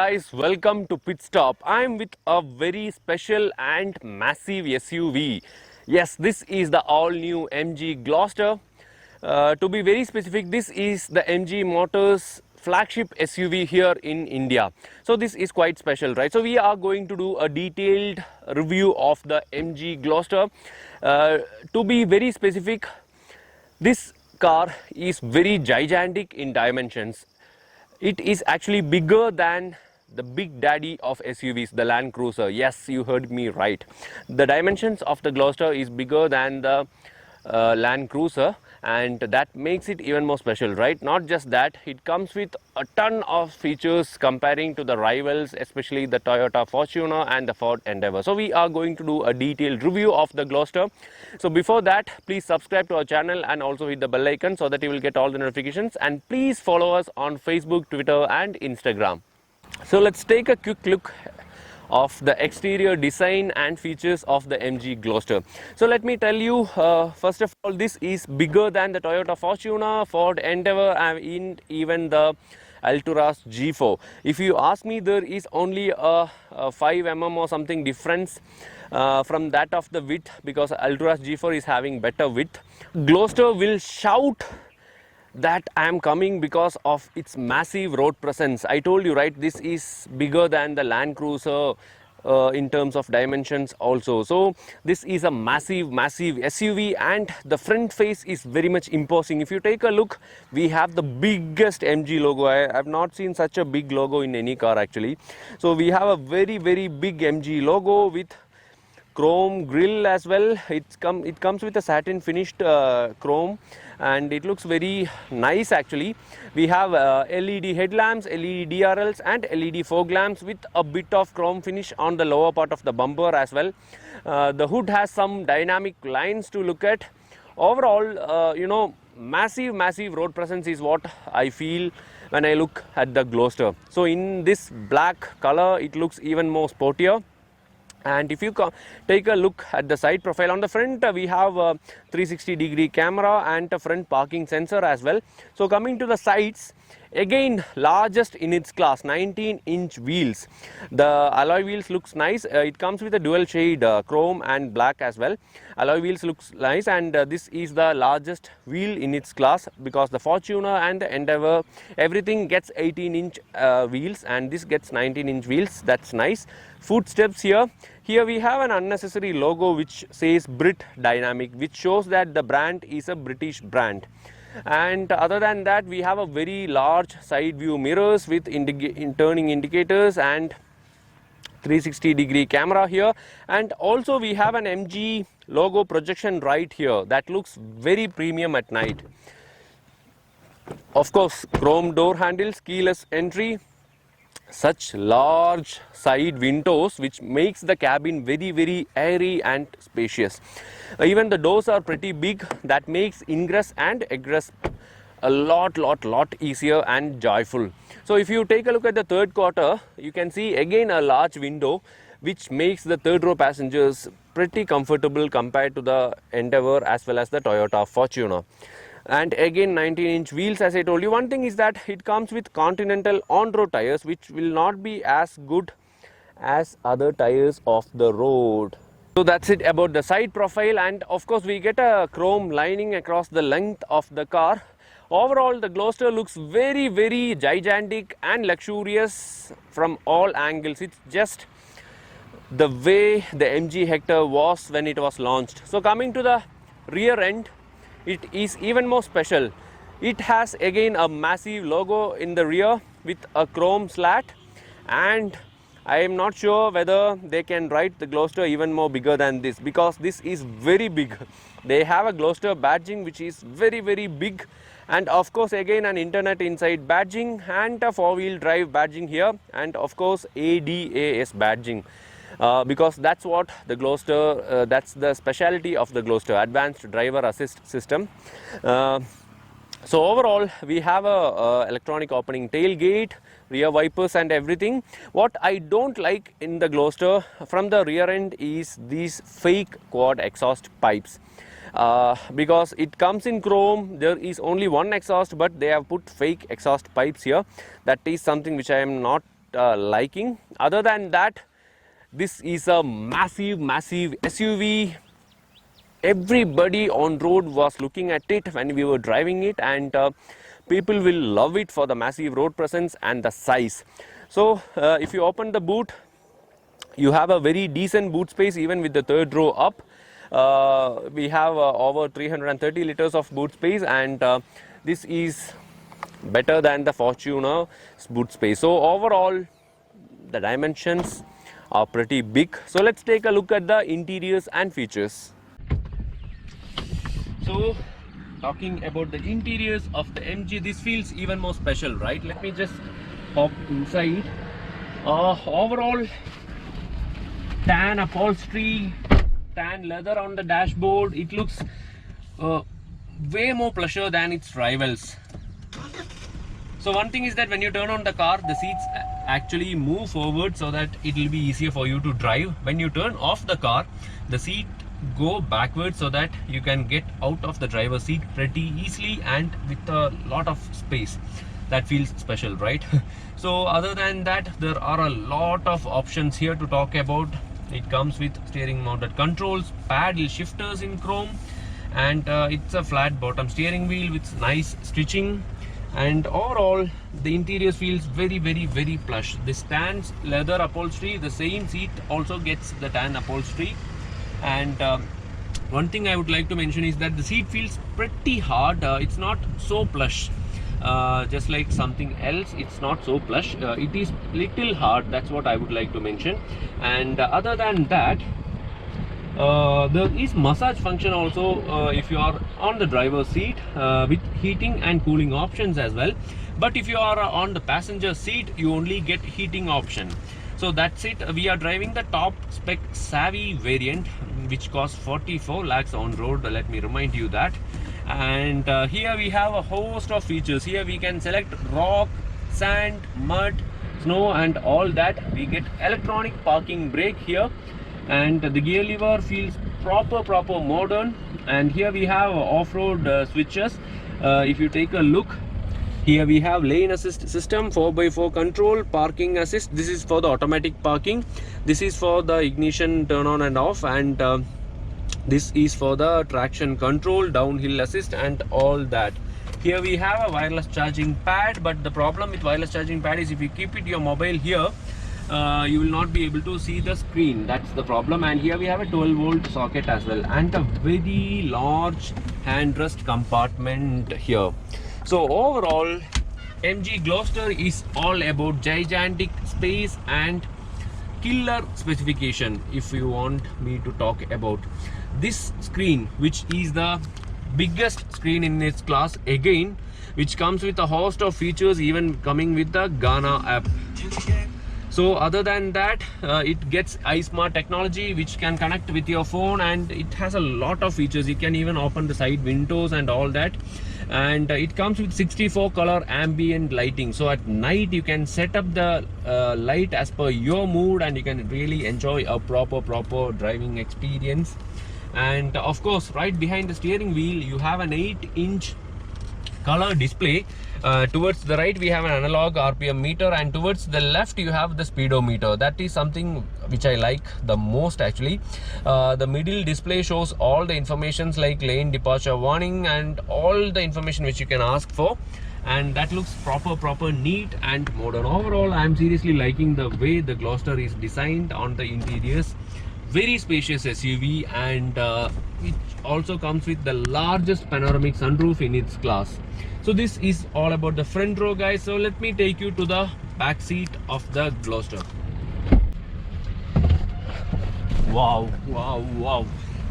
guys, welcome to Pit Stop. I'm with a very special and massive SUV. Yes, this is the all-new MG Gloster. To be very specific, this is the MG Motors flagship SUV here in India. So this is quite special, right? So we are going to do a detailed review of the MG Gloster. To be very specific, this car is very gigantic in dimensions. It is actually bigger than the big daddy of SUVs, the Land Cruiser. Yes, you heard me right. The dimensions of the Gloster is bigger than the Land Cruiser, and that makes it even more special, right? Not just that, it comes with a ton of features comparing to the rivals, especially the Toyota Fortuner and the Ford Endeavour. So we are going to do a detailed review of the Gloster. So before that, please subscribe to our channel and also hit the bell icon so that you will get all the notifications, and please follow us on Facebook, Twitter and Instagram. So let's take a quick look of the exterior design and features of the MG Gloster. So let me tell you, first of all, this is bigger than the Toyota Fortuner, Ford Endeavour and even the Alturas G4. If you ask me, there is only a 5 mm or something difference from that of the width, because Alturas G4 is having better width. Gloster will shout that I am coming because of its massive road presence. I told you, right, this is bigger than the Land Cruiser in terms of dimensions also. So this is a massive SUV, and the front face is very much imposing. If you take a look, we have the biggest MG logo. I have not seen such a big logo in any car actually. So we have a very big MG logo with chrome grille as well. It comes with a satin finished chrome, and it looks very nice actually. We have LED headlamps, LED DRLs and LED fog lamps with a bit of chrome finish on the lower part of the bumper as well. The hood has some dynamic lines to look at. Overall, massive road presence is what I feel when I look at the Gloster. So in this black color, it looks even more sportier. And if you take a look at the side profile, on the front we have a 360-degree camera and a front parking sensor as well. So coming to the sides, again largest in its class, 19-inch wheels. The alloy wheels looks nice. It comes with a dual shade chrome and black as well. Alloy wheels looks nice, and this is the largest wheel in its class, because the Fortuner and the Endeavour, everything gets 18-inch wheels, and this gets 19-inch wheels. That's nice. Footsteps here we have an unnecessary logo which says Brit Dynamic, which shows that the brand is a British brand. And other than that, we have a very large side view mirrors with turning indicators and 360-degree camera here, and also we have an MG logo projection right here that looks very premium at night. Of course, chrome door handles, keyless entry, such large side windows which makes the cabin very airy and spacious. Even the doors are pretty big, that makes ingress and egress a lot easier and joyful. So if you take a look at the third quarter, you can see again a large window which makes the third row passengers pretty comfortable compared to the Endeavour as well as the Toyota Fortuner. And again 19-inch wheels, as I told you. One thing is that it comes with Continental on-road tires, which will not be as good as other tires of the road. So that's it about the side profile, and of course we get a chrome lining across the length of the car. Overall, the Gloster looks very gigantic and luxurious from all angles. It's just the way the MG Hector was when it was launched. So coming to the rear end, it is even more special. It has again a massive logo in the rear with a chrome slat, and I am not sure whether they can write the Gloster even more bigger than this, because this is very big. They have a Gloster badging which is very big, and of course again an Internet Inside badging and a 4-wheel drive badging here, and of course ADAS badging. Because that's what the Gloster, that's the specialty of the Gloster, Advanced Driver Assist System. So overall, we have a electronic opening tailgate, rear wipers and everything. What I don't like in the Gloster from the rear end is these fake quad exhaust pipes. Because it comes in chrome, there is only one exhaust, but they have put fake exhaust pipes here. That is something which I am not liking. Other than that, this is a massive SUV. Everybody on road was looking at it when we were driving it, and people will love it for the massive road presence and the size. So if you open the boot, you have a very decent boot space even with the third row up. We have over 330 liters of boot space, and this is better than the Fortuner boot space. So overall, the dimensions are pretty big. So let's take a look at the interiors and features. So talking about the interiors of the MG, this feels even more special, right? Let me just hop inside. Overall, tan upholstery, tan leather on the dashboard. It looks way more plusher than its rivals. So one thing is that when you turn on the car, the seats actually move forward so that it will be easier for you to drive. When you turn off the car, the seat go backwards so that you can get out of the driver's seat pretty easily and with a lot of space. That feels special, right? So other than that, there are a lot of options here to talk about. It comes with steering mounted controls, paddle shifters in chrome, and it's a flat bottom steering wheel with nice stitching. And overall, the interior feels very plush. This tan leather upholstery, the same seat also gets the tan upholstery. And one thing I would like to mention is that the seat feels pretty hard. It's not so plush. Just like something else, it's not so plush. It is little hard. That's what I would like to mention. And other than that, there is massage function also if you are on the driver's seat with heating and cooling options as well. But if you are on the passenger seat, you only get heating option. So that's it. We are driving the top spec Savvy variant, which costs 44 lakhs on road. Let me remind you that. And here we have a host of features. Here we can select rock, sand, mud, snow and all that. We get electronic parking brake here, and the gear lever feels proper modern. And here we have off-road switches. If you take a look, here we have lane assist system, 4x4 control, parking assist. This is for the automatic parking. This is for the ignition turn on and off, and this is for the traction control, downhill assist and all that. Here we have a wireless charging pad, but the problem with wireless charging pad is if you keep it your mobile here, you will not be able to see the screen. That's the problem. And here we have a 12-volt socket as well, and a very large handrest compartment here. So overall, MG Gloster is all about gigantic space and killer specification. If you want me to talk about this screen, which is the biggest screen in its class again, which comes with a host of features, even coming with the Gaana app. So other than that, it gets iSmart technology, which can connect with your phone, and it has a lot of features. You can even open the side windows and all that. And it comes with 64 color ambient lighting, so at night you can set up the light as per your mood, and you can really enjoy a proper driving experience. And of course, right behind the steering wheel you have an 8-inch color display. Towards the right we have an analog RPM meter, and towards the left you have the speedometer. That is something which I like the most actually. The middle display shows all the informations like lane departure warning and all the information which you can ask for, and that looks proper neat and modern. Overall, I am seriously liking the way the Gloster is designed on the interiors. Very spacious SUV, and it also comes with the largest panoramic sunroof in its class. So this is all about the front row, guys. So let me take you to the back seat of the Gloster. Wow,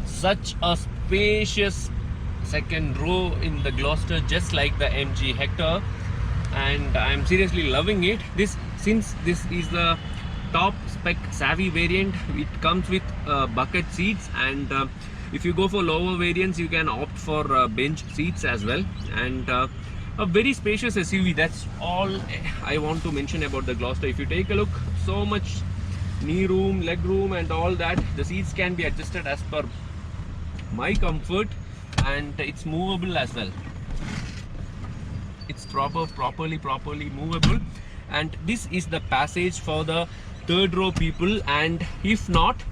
such a spacious second row in the Gloster, just like the MG Hector, and I'm seriously loving it. Since this is the top spec Savvy variant, it comes with bucket seats, and if you go for lower variants you can opt for bench seats as well. And a very spacious SUV. That's all I want to mention about the Gloster. If you take a look, so much knee room, leg room and all that. The seats can be adjusted as per my comfort, and it's movable as well. It's properly movable. and this is the passage for the third row people, and if not,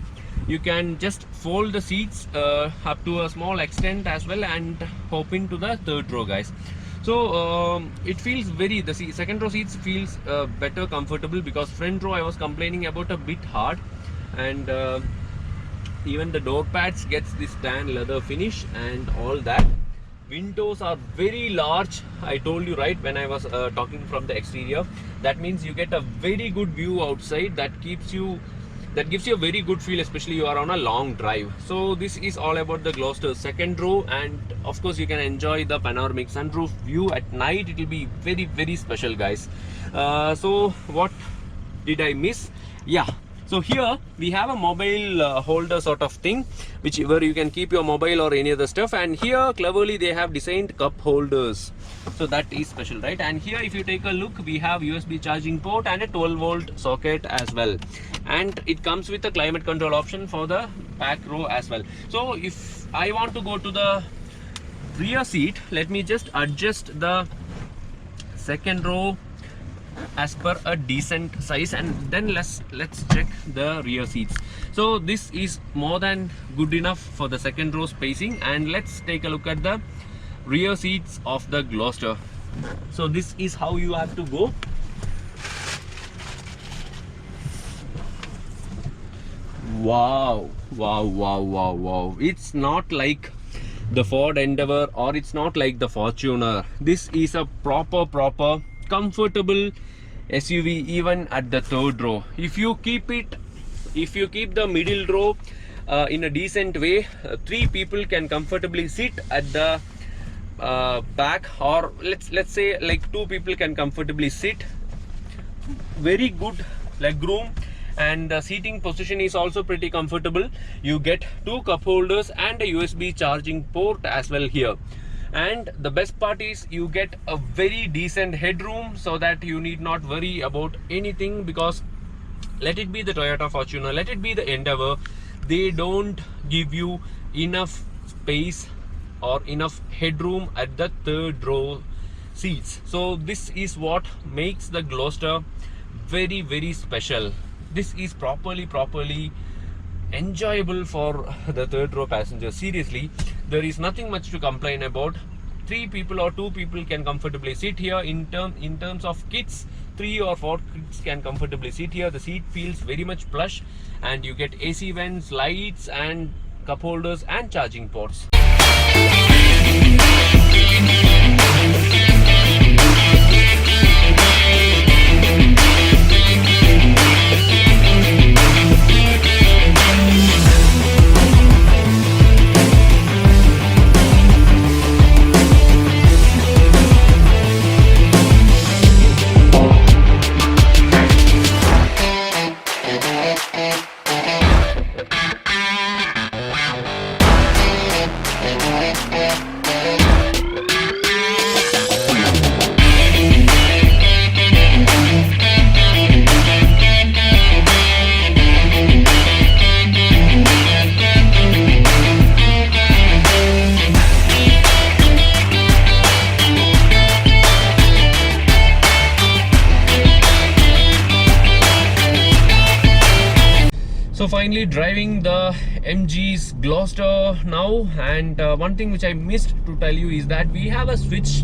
you can just fold the seats up to a small extent as well and hop into the third row, guys. So it feels very, the second row seats feels better comfortable, because front row I was complaining about a bit hard, and even the door pads gets this tan leather finish and all that. Windows are very large, I told you right when I was talking from the exterior. That means you get a very good view outside, that gives you a very good feel, especially you are on a long drive. So this is all about the Gloster second row, and of course you can enjoy the panoramic sunroof view at night. It will be very, very special, guys. So what did I miss? Yeah, so here we have a mobile holder sort of thing, where you can keep your mobile or any other stuff, and here cleverly they have designed cup holders, so that is special, right? And here if you take a look, we have USB charging port and a 12-volt socket as well, and it comes with a climate control option for the back row as well. So if I want to go to the rear seat, let me just adjust the second row as per a decent size, and then let's check the rear seats. So this is more than good enough for the second row spacing, and let's take a look at the rear seats of the Gloster. So this is how you have to go. Wow, wow, wow, wow, wow. It's not like the Ford Endeavour, or it's not like the Fortuner. This is a proper comfortable SUV, even at the third row. If you keep the middle row in a decent way, 3 people can comfortably sit at the back, or let's say like 2 people can comfortably sit. Very good legroom, and the seating position is also pretty comfortable. You get 2 cup holders and a USB charging port as well here. And the best part is you get a very decent headroom, so that you need not worry about anything, because let it be the Toyota Fortuner, let it be the Endeavour, they don't give you enough space or enough headroom at the third row seats. So this is what makes the Gloster very, very special. This is properly enjoyable for the third row passengers. Seriously, there is nothing much to complain about. 3 people or 2 people can comfortably sit here. In terms of kids, 3 or 4 kids can comfortably sit here. The seat feels very much plush, and you get AC vents, lights, and cup holders and charging ports. So finally driving the MG's Gloster now, and one thing which I missed to tell you is that we have a switch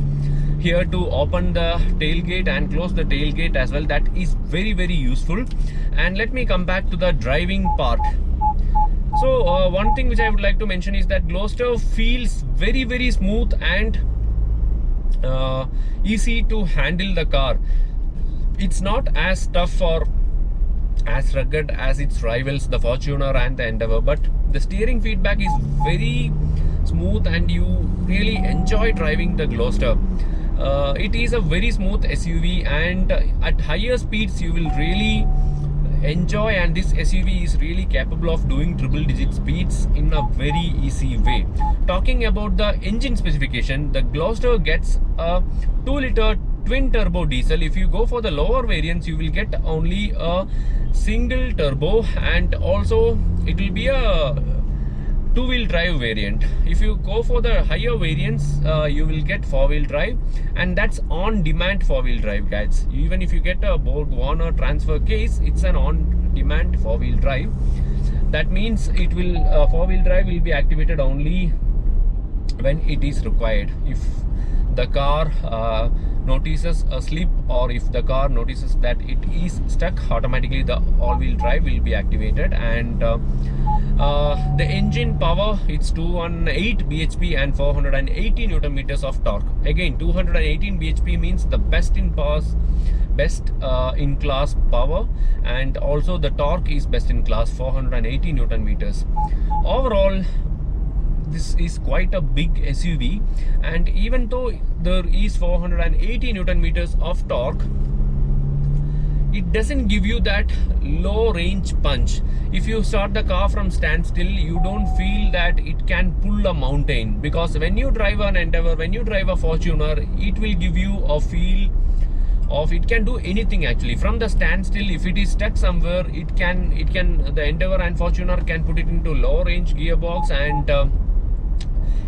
here to open the tailgate and close the tailgate as well. That is very, very useful. And let me come back to the driving part. So one thing which I would like to mention is that Gloster feels very, very smooth and easy to handle the car. It's not as tough or as rugged as its rivals, the Fortuner and the Endeavour, but the steering feedback is very smooth and you really enjoy driving the Gloster. It is a very smooth SUV, and at higher speeds you will really enjoy, and this SUV is really capable of doing triple-digit speeds in a very easy way. Talking about the engine specification, the Gloster gets a 2-liter twin turbo diesel. If you go for the lower variants, you will get only a single turbo, and also it will be a two-wheel drive variant. If you go for the higher variants, you will get four-wheel drive, and that's on-demand four-wheel drive, guys. Even if you get a Borg Warner transfer case, it's an on-demand four-wheel drive. That means it will four-wheel drive will be activated only when it is required. If the car notices a slip, or if the car notices that it is stuck, automatically the all-wheel drive will be activated. And the engine power, it's 208 bhp and 480 newton meters of torque. Again, 218 bhp means the best in class power, and also the torque is best in class, 480 newton meters. Overall, this is quite a big SUV, and even though there is 480 newton meters of torque, it doesn't give you that low range punch. If you start the car from standstill, you don't feel that it can pull a mountain, because when you drive an Endeavour, when you drive a Fortuner, it will give you a feel of it can do anything actually. From the standstill, if it is stuck somewhere, the Endeavour and Fortuner can put it into low range gearbox, and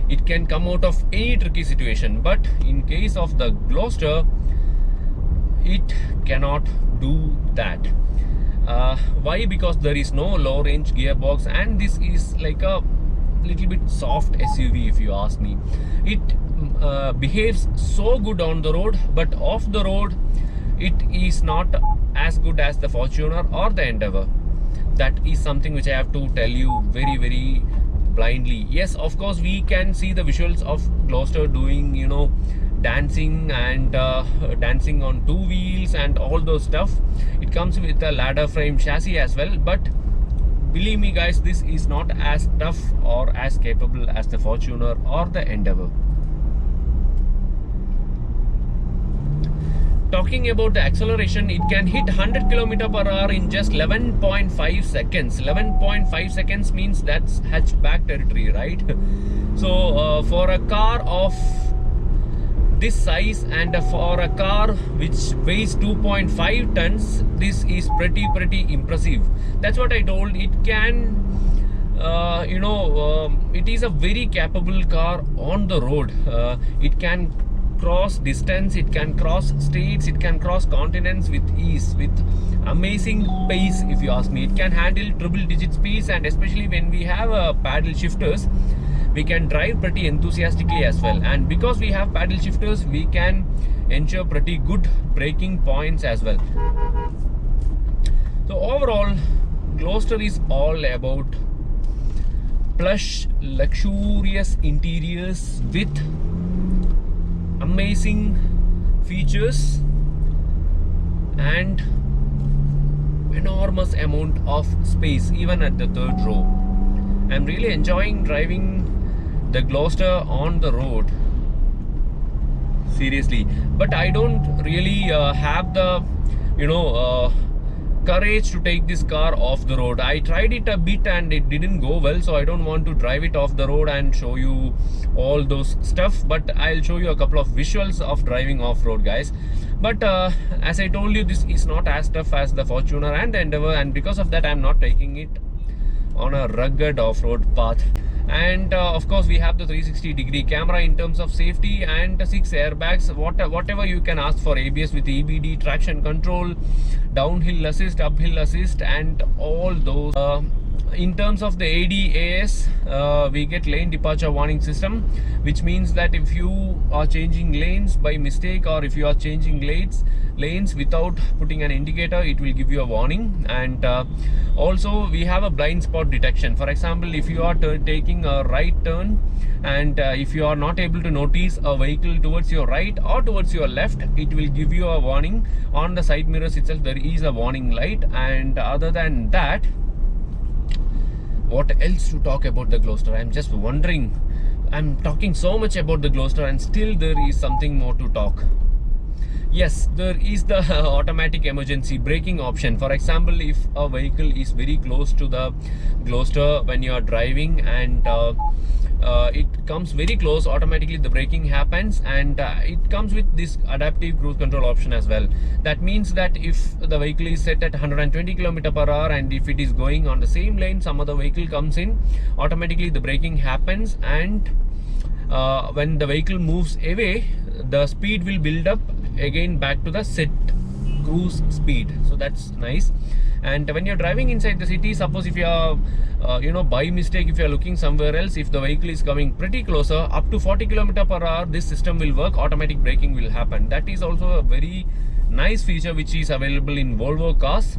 it can come out of any tricky situation. But in case of the Gloster, it cannot do that. Why? Because there is no low range gearbox, and this is like a little bit soft SUV if you ask me. It behaves so good on the road, but off the road it is not as good as the Fortuner or the Endeavour. That is something which I have to tell you very, very blindly. Yes, of course, we can see the visuals of Gloster doing, you know, dancing and dancing on two wheels and all those stuff. It comes with a ladder frame chassis as well, but believe me guys, this is not as tough or as capable as the Fortuner or the Endeavour. Talking about the acceleration, it can hit 100 km/h in just 11.5 seconds. 11.5 seconds means that's hatchback territory, right? So for a car of this size, and for a car which weighs 2.5 tons, this is pretty impressive. That's what I told. It can it is a very capable car on the road. It can cross distance, it can cross states, it can cross continents with ease, with amazing pace if you ask me. It can handle triple digit speeds, and especially when we have paddle shifters, we can drive pretty enthusiastically as well. And because we have paddle shifters, we can ensure pretty good braking points as well. So overall, Gloster is all about plush, luxurious interiors with amazing features and enormous amount of space even at the third row. I'm really enjoying driving the Gloster on the road, seriously. But I don't really have the courage to take this car off the road. I tried it a bit and it didn't go well, so I don't want to drive it off the road and show you all those stuff. But I'll show you a couple of visuals of driving off-road, guys. But as I told you, this is not as tough as the Fortuner and the Endeavour, and because of that I'm not taking it on a rugged off-road path. And of course, we have the 360-degree camera in terms of safety, and 6 airbags, whatever you can ask for. ABS with EBD, traction control, downhill assist, uphill assist, and all those. In terms of the ADAS, we get lane departure warning system, which means that if you are changing lanes by mistake, or if you are changing lanes without putting an indicator, it will give you a warning. And also we have a blind spot detection. For example, if you are taking a right turn, and if you are not able to notice a vehicle towards your right or towards your left, it will give you a warning. On the side mirrors itself there is a warning light. And other than that, what else to talk about the Gloster? I'm just wondering. I'm talking so much about the Gloster and still there is something more to talk. Yes, there is the automatic emergency braking option. For example, if a vehicle is very close to the Gloster when you are driving, and it comes very close, automatically the braking happens, and it comes with this adaptive cruise control option as well. That means that if the vehicle is set at 120 km/h and if it is going on the same lane, some other vehicle comes in, automatically the braking happens, and when the vehicle moves away, the speed will build up again back to the set cruise speed. So that's nice. And when you're driving inside the city, suppose if you are by mistake, if you are looking somewhere else, if the vehicle is coming pretty closer, up to 40 km/h, this system will work, automatic braking will happen. That is also a very nice feature which is available in Volvo cars,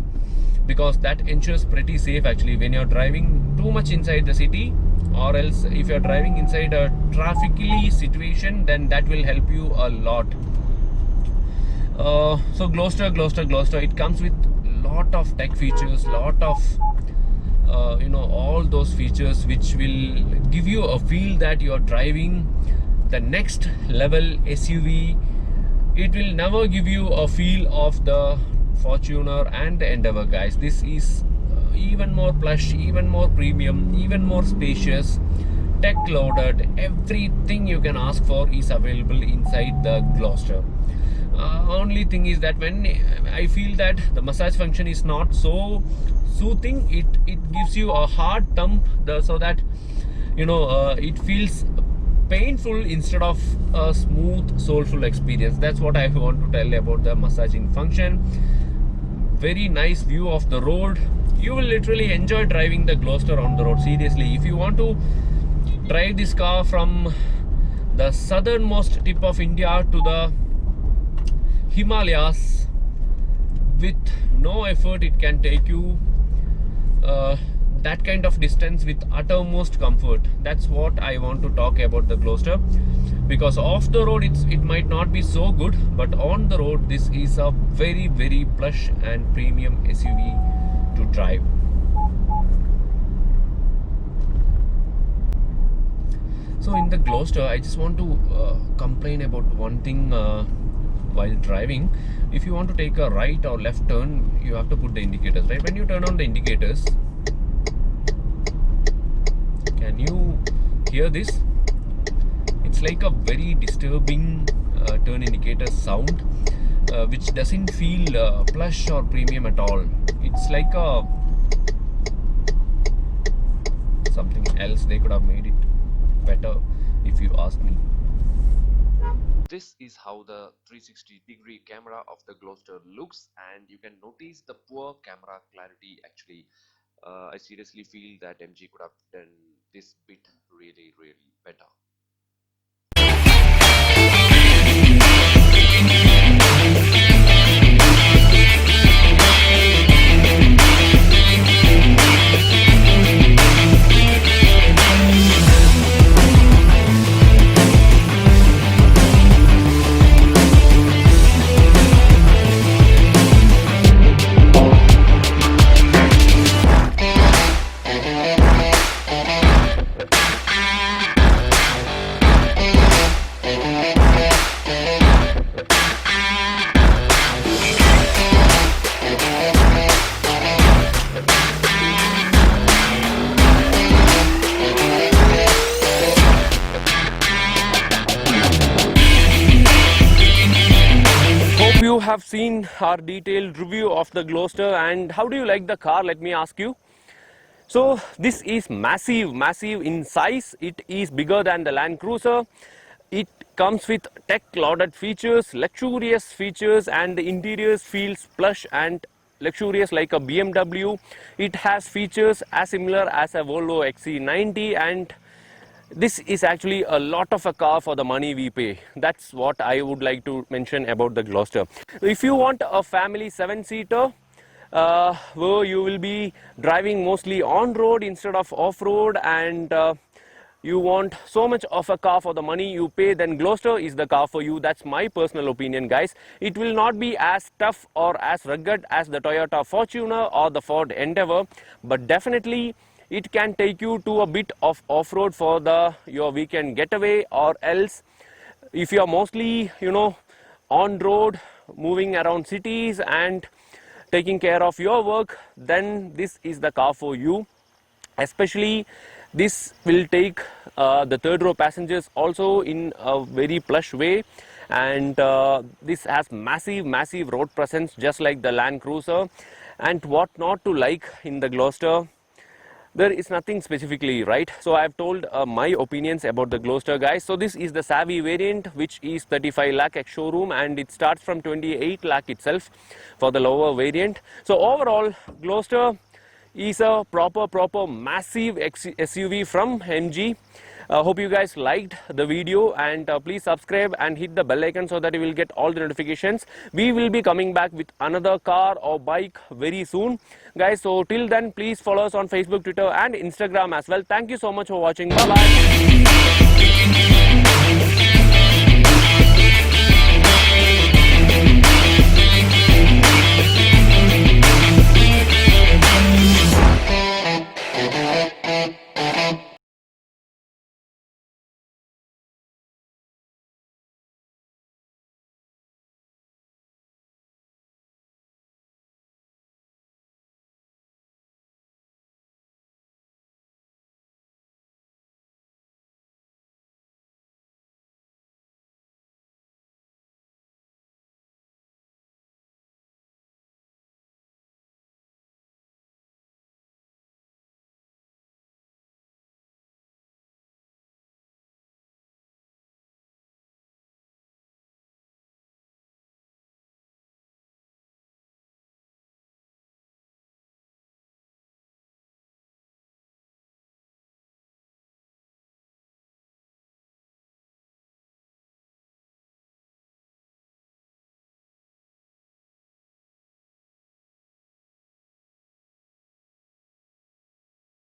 because that ensures pretty safe actually when you're driving too much inside the city, or else if you're driving inside a traffically situation, then that will help you a lot. So Gloster, it comes with lot of tech features, lot of all those features which will give you a feel that you're driving the next level SUV. It will never give you a feel of the Fortuner and the Endeavour, guys. This is even more plush, even more premium, even more spacious, tech loaded. Everything you can ask for is available inside the Gloster. Only thing is that when I feel that the massage function is not so soothing, it gives you a hard thump, so that it feels painful instead of a smooth, soulful experience. That's what I want to tell about the massaging function. Very nice view of the road. You will literally enjoy driving the Gloster on the road. Seriously, if you want to drive this car from the southernmost tip of India to the Himalayas with no effort, it can take you that kind of distance with uttermost comfort. That's what I want to talk about the Gloster, because off the road it might not be so good, but on the road this is a very, very plush and premium SUV to drive. So in the Gloster, I just want to complain about one thing. While driving, if you want to take a right or left turn, you have to put the indicators, right? When you turn on the indicators, can you hear this? It's like a very disturbing turn indicator sound, which doesn't feel plush or premium at all. It's like something else. They could have made it better, if you ask me. This is how the 360-degree camera of the Gloster looks, and you can notice the poor camera clarity actually. I seriously feel that MG could have done this bit really, really better. You have seen our detailed review of the Gloster, and how do you like the car? Let me ask you. So this is massive in size. It is bigger than the Land Cruiser. It comes with tech loaded features, luxurious features, and the interiors feels plush and luxurious like a BMW. It has features as similar as a Volvo XC90, and this is actually a lot of a car for the money we pay. That's what I would like to mention about the Gloster. If you want a family 7-seater, where you will be driving mostly on road instead of off road, and you want so much of a car for the money you pay, then Gloster is the car for you. That's my personal opinion, guys. It will not be as tough or as rugged as the Toyota Fortuner or the Ford Endeavour, but definitely it can take you to a bit of off-road for your weekend getaway, or else if you are mostly on road, moving around cities and taking care of your work, then this is the car for you. Especially This will take the third row passengers also in a very plush way, and this has massive road presence just like the Land Cruiser. And what not to like in the Gloster? There is nothing specifically, right? So I have told my opinions about the Gloster, guys. So this is the Savvy variant, which is 35 lakh ex showroom, and it starts from 28 lakh itself for the lower variant. So overall, Gloster is a proper massive SUV from MG. Hope you guys liked the video, and please subscribe and hit the bell icon so that you will get all the notifications. We will be coming back with another car or bike very soon, guys. So till then, please follow us on Facebook, Twitter and Instagram as well. Thank you so much for watching. Bye bye.